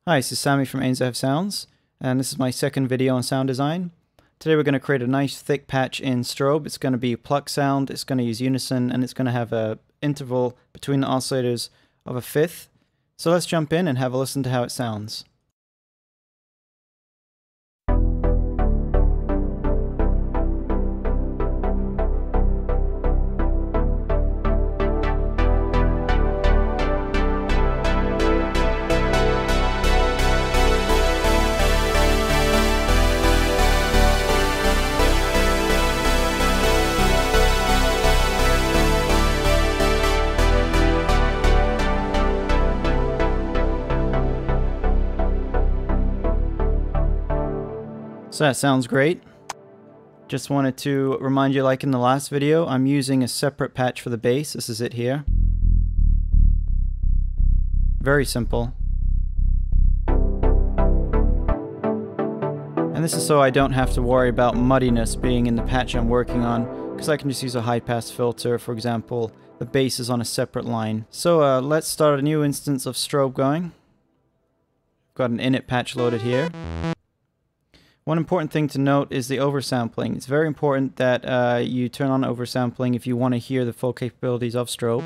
Hi, this is Sammy from ANZF Sounds, and this is my second video on sound design. Today we're going to create a nice thick patch in Strobe. It's going to be a pluck sound, it's going to use Unison, and it's going to have an interval between the oscillators of a fifth. So let's jump in and have a listen to how it sounds. So that sounds great. Just wanted to remind you, like in the last video, I'm using a separate patch for the bass. This is it here. Very simple. And this is so I don't have to worry about muddiness being in the patch I'm working on, because I can just use a high pass filter. For example, the bass is on a separate line. So let's start a new instance of Strobe going. Got an init patch loaded here. One important thing to note is the oversampling. It's very important that you turn on oversampling if you want to hear the full capabilities of Strobe.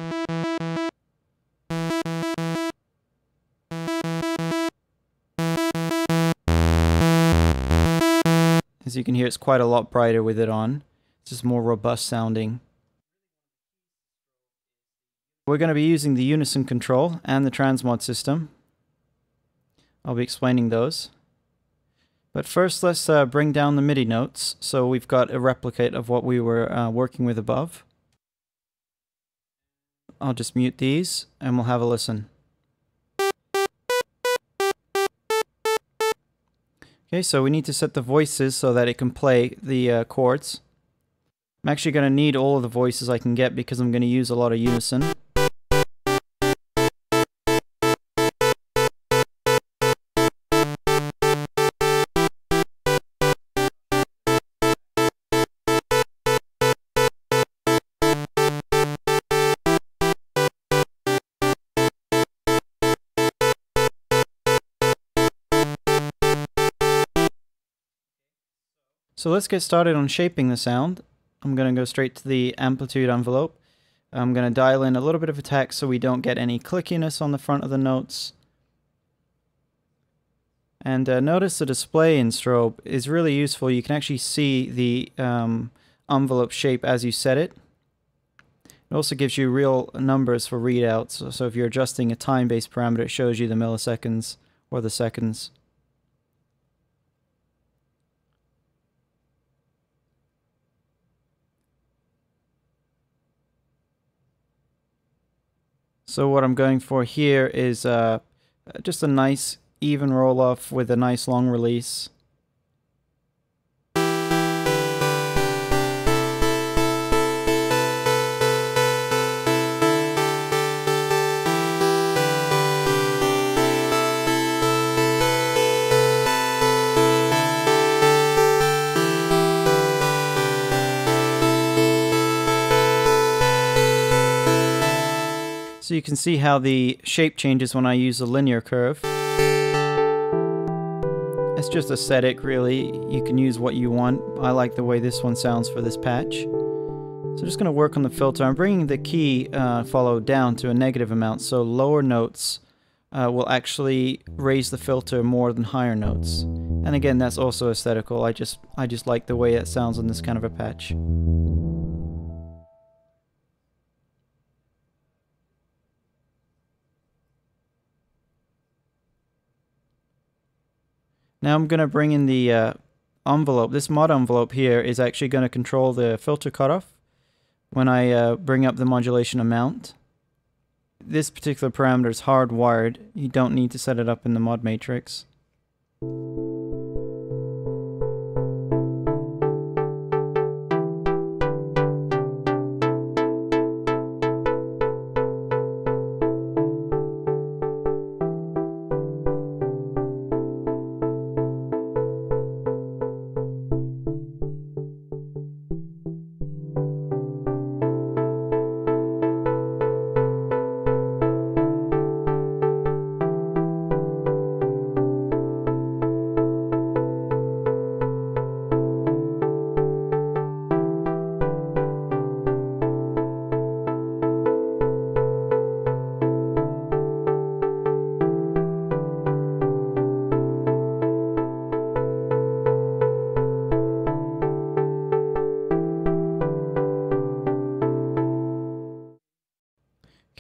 As you can hear, it's quite a lot brighter with it on. It's just more robust sounding. We're going to be using the Unison control and the transmod system. I'll be explaining those. But first, let's bring down the MIDI notes, so we've got a replicate of what we were working with above. I'll just mute these, and we'll have a listen. Okay, so we need to set the voices so that it can play the chords. I'm actually going to need all of the voices I can get because I'm going to use a lot of Unison. So let's get started on shaping the sound. I'm going to go straight to the amplitude envelope. I'm going to dial in a little bit of attack so we don't get any clickiness on the front of the notes. And notice the display in Strobe is really useful. You can actually see the envelope shape as you set it. It also gives you real numbers for readouts. So if you're adjusting a time-based parameter, it shows you the milliseconds or the seconds. So what I'm going for here is just a nice even roll off with a nice long release. So you can see how the shape changes when I use a linear curve. It's just aesthetic, really. You can use what you want. I like the way this one sounds for this patch. So I'm just going to work on the filter. I'm bringing the key follow down to a negative amount, so lower notes will actually raise the filter more than higher notes. And again, that's also aesthetical. I just like the way it sounds on this kind of a patch. Now I'm going to bring in the envelope. This mod envelope here is actually going to control the filter cutoff when I bring up the modulation amount. This particular parameter is hardwired. You don't need to set it up in the mod matrix.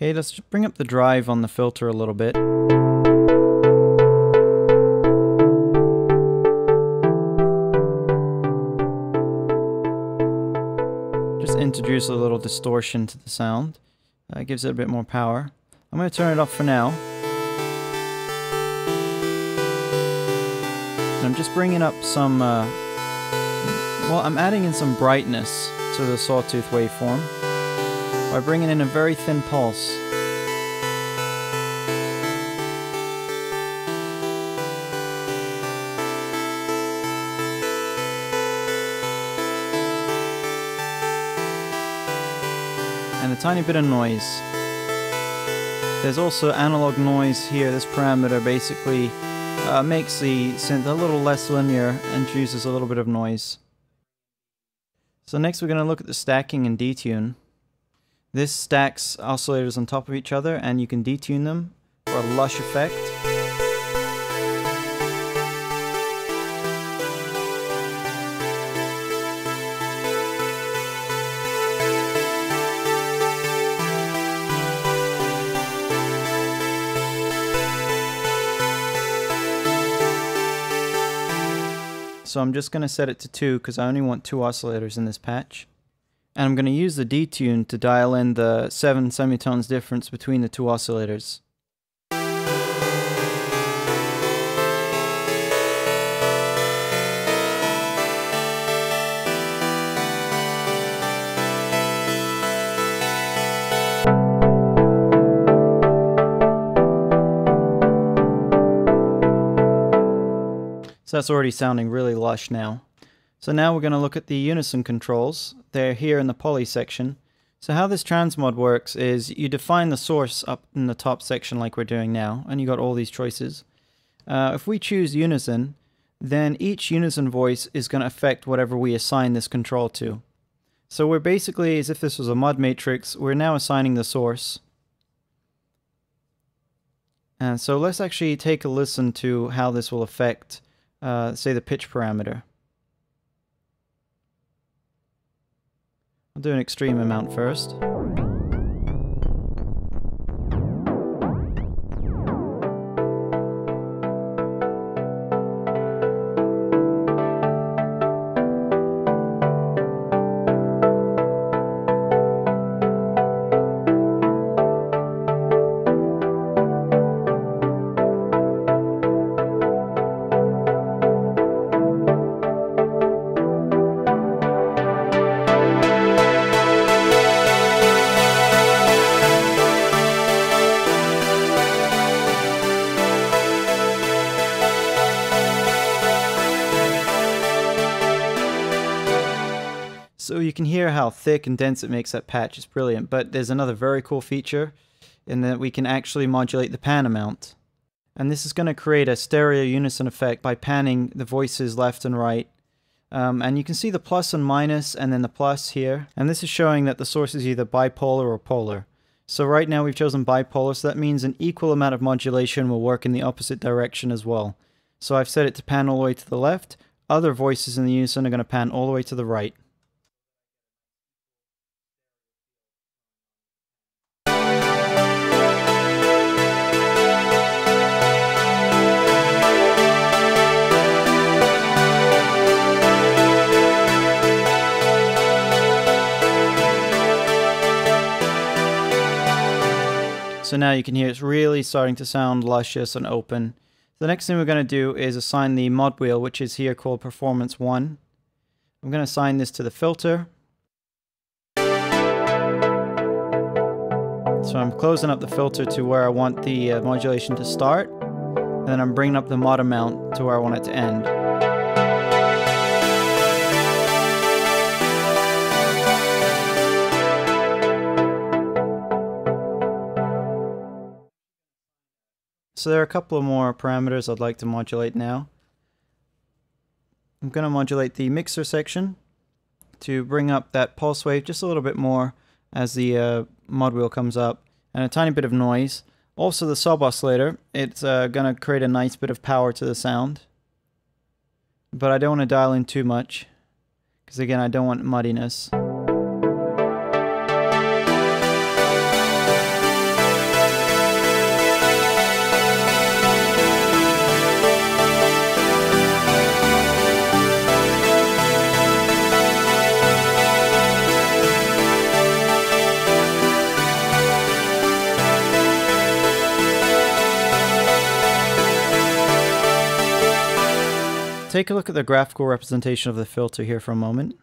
Okay, let's bring up the drive on the filter a little bit. Just introduce a little distortion to the sound. That gives it a bit more power. I'm going to turn it off for now. And I'm just bringing up some, well, I'm adding in some brightness to the sawtooth waveform by bringing in a very thin pulse. And a tiny bit of noise. There's also analog noise here. This parameter basically makes the synth a little less linear and introduces a little bit of noise. So next we're going to look at the stacking and detune. This stacks oscillators on top of each other and you can detune them for a lush effect. So I'm just going to set it to 2 because I only want 2 oscillators in this patch. And I'm going to use the detune to dial in the 7 semitones difference between the 2 oscillators. So that's already sounding really lush now. So now we're going to look at the unison controls. They're here in the poly section. So how this transmod works is you define the source up in the top section like we're doing now, and you got all these choices. If we choose unison, then each unison voice is going to affect whatever we assign this control to. So we're basically, as if this was a mod matrix, we're now assigning the source. And so let's actually take a listen to how this will affect say the pitch parameter. I'll do an extreme amount first. So you can hear how thick and dense it makes that patch. It's brilliant. But there's another very cool feature in that we can actually modulate the pan amount. And this is going to create a stereo unison effect by panning the voices left and right. And you can see the plus and minus and then the plus here. And this is showing that the source is either bipolar or polar. So right now we've chosen bipolar, so that means an equal amount of modulation will work in the opposite direction as well. So I've set it to pan all the way to the left. Other voices in the unison are going to pan all the way to the right. So now you can hear it's really starting to sound luscious and open. The next thing we're going to do is assign the mod wheel, which is here called Performance 1. I'm going to assign this to the filter. So I'm closing up the filter to where I want the modulation to start. And then I'm bringing up the mod amount to where I want it to end. So there are a couple of more parameters I'd like to modulate now. I'm going to modulate the mixer section to bring up that pulse wave just a little bit more as the mod wheel comes up, and a tiny bit of noise. Also the sub oscillator, it's going to create a nice bit of power to the sound. But I don't want to dial in too much, because again I don't want muddiness. take a look at the graphical representation of the filter here for a moment.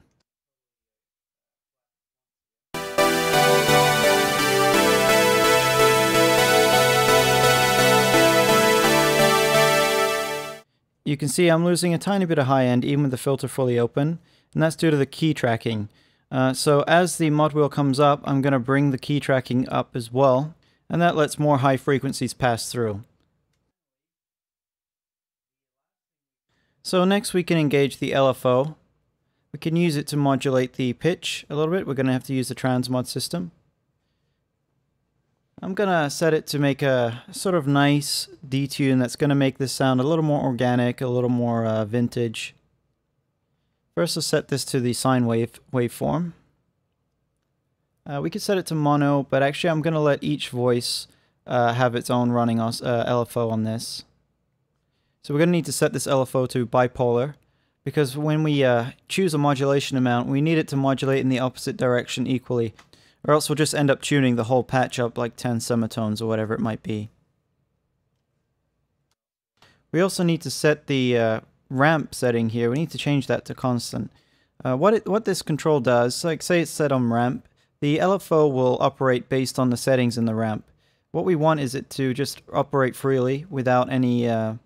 You can see I'm losing a tiny bit of high end even with the filter fully open, and that's due to the key tracking. So as the mod wheel comes up, I'm going to bring the key tracking up as well, and that lets more high frequencies pass through. So next we can engage the LFO. We can use it to modulate the pitch a little bit. We're going to have to use the transmod system. I'm going to set it to make a sort of nice detune that's going to make this sound a little more organic, a little more vintage. First, we'll set this to the sine waveform. We could set it to mono, but actually I'm going to let each voice have its own running LFO on this. So we're going to need to set this LFO to bipolar, because when we choose a modulation amount, we need it to modulate in the opposite direction equally, or else we'll just end up tuning the whole patch up like 10 semitones or whatever it might be. We also need to set the ramp setting here. We need to change that to constant. What this control does, like say it's set on ramp, the LFO will operate based on the settings in the ramp. What we want is it to just operate freely without any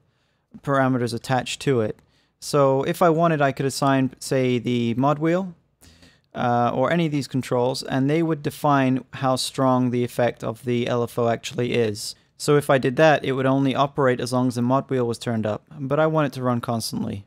parameters attached to it. So if I wanted, I could assign, say, the mod wheel or any of these controls, and they would define how strong the effect of the LFO actually is. So if I did that, it would only operate as long as the mod wheel was turned up, but I want it to run constantly.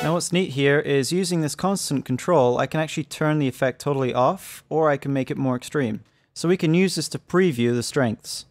What's neat here is using this constant control, I can actually turn the effect totally off, or I can make it more extreme. So we can use this to preview the strengths.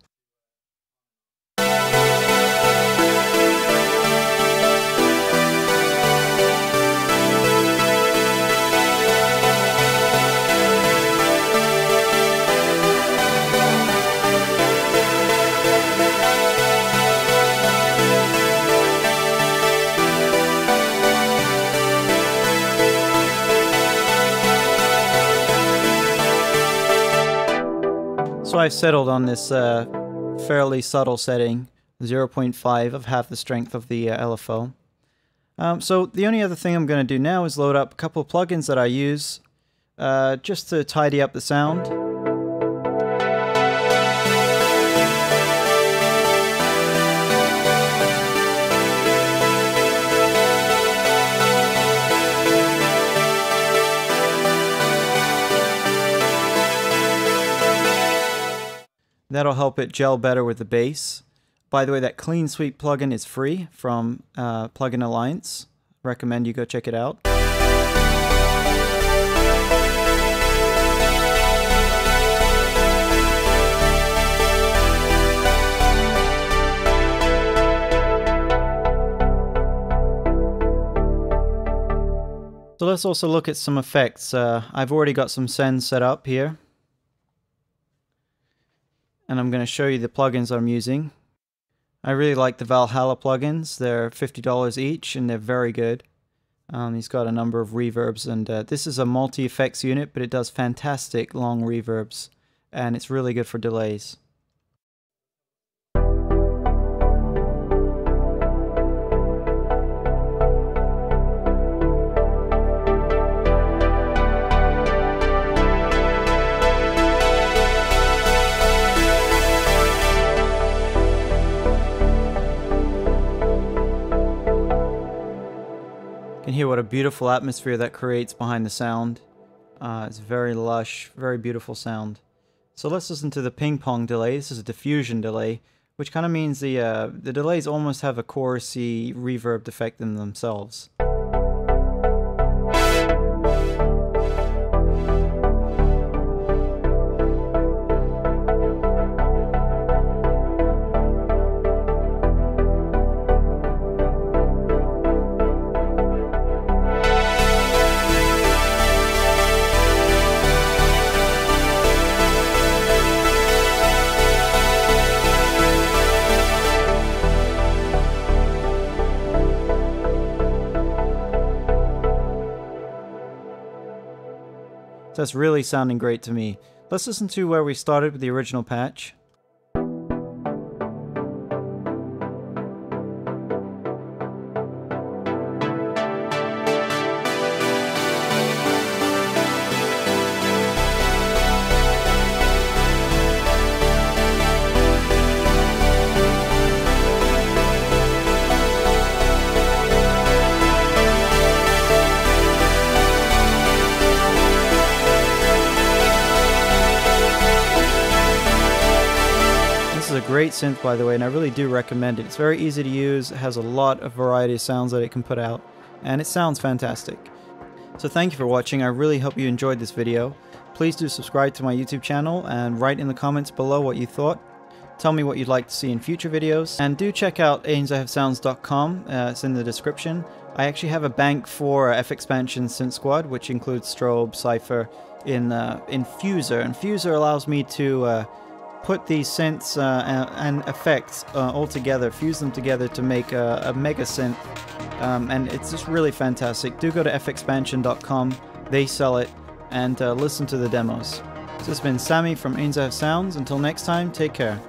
So I've settled on this fairly subtle setting, 0.5 of half the strength of the LFO. So the only other thing I'm going to do now is load up a couple of plugins that I use just to tidy up the sound. That'll help it gel better with the bass. By the way, that Clean Sweep plugin is free from Plugin Alliance. Recommend you go check it out. So let's also look at some effects. I've already got some sends set up here. And I'm going to show you the plugins I'm using. I really like the Valhalla plugins. They're $50 each and they're very good. He's got a number of reverbs, and this is a multi-effects unit, but it does fantastic long reverbs, and it's really good for delays. You can hear what a beautiful atmosphere that creates behind the sound. It's very lush, very beautiful sound. So let's listen to the ping pong delay. This is a diffusion delay, which kind of means the delays almost have a chorusy reverb effect in themselves. So that's really sounding great to me. Let's listen to where we started with the original patch. This is a great synth, by the way, and I really do recommend it. It's very easy to use, it has a lot of variety of sounds that it can put out, and it sounds fantastic. So thank you for watching. I really hope you enjoyed this video. Please do subscribe to my YouTube channel and write in the comments below what you thought. Tell me what you'd like to see in future videos, and do check out einzahafsounds.com. It's in the description. I actually have a bank for FXpansion synth-squad, which includes Strobe, Cypher, in Fuser, and Fuser allows me to put these synths and effects all together, fuse them together to make a mega synth, and it's just really fantastic. Do go to fxpansion.com, they sell it, and listen to the demos. So this has been Sammy from Einzah Sounds. Until next time, take care.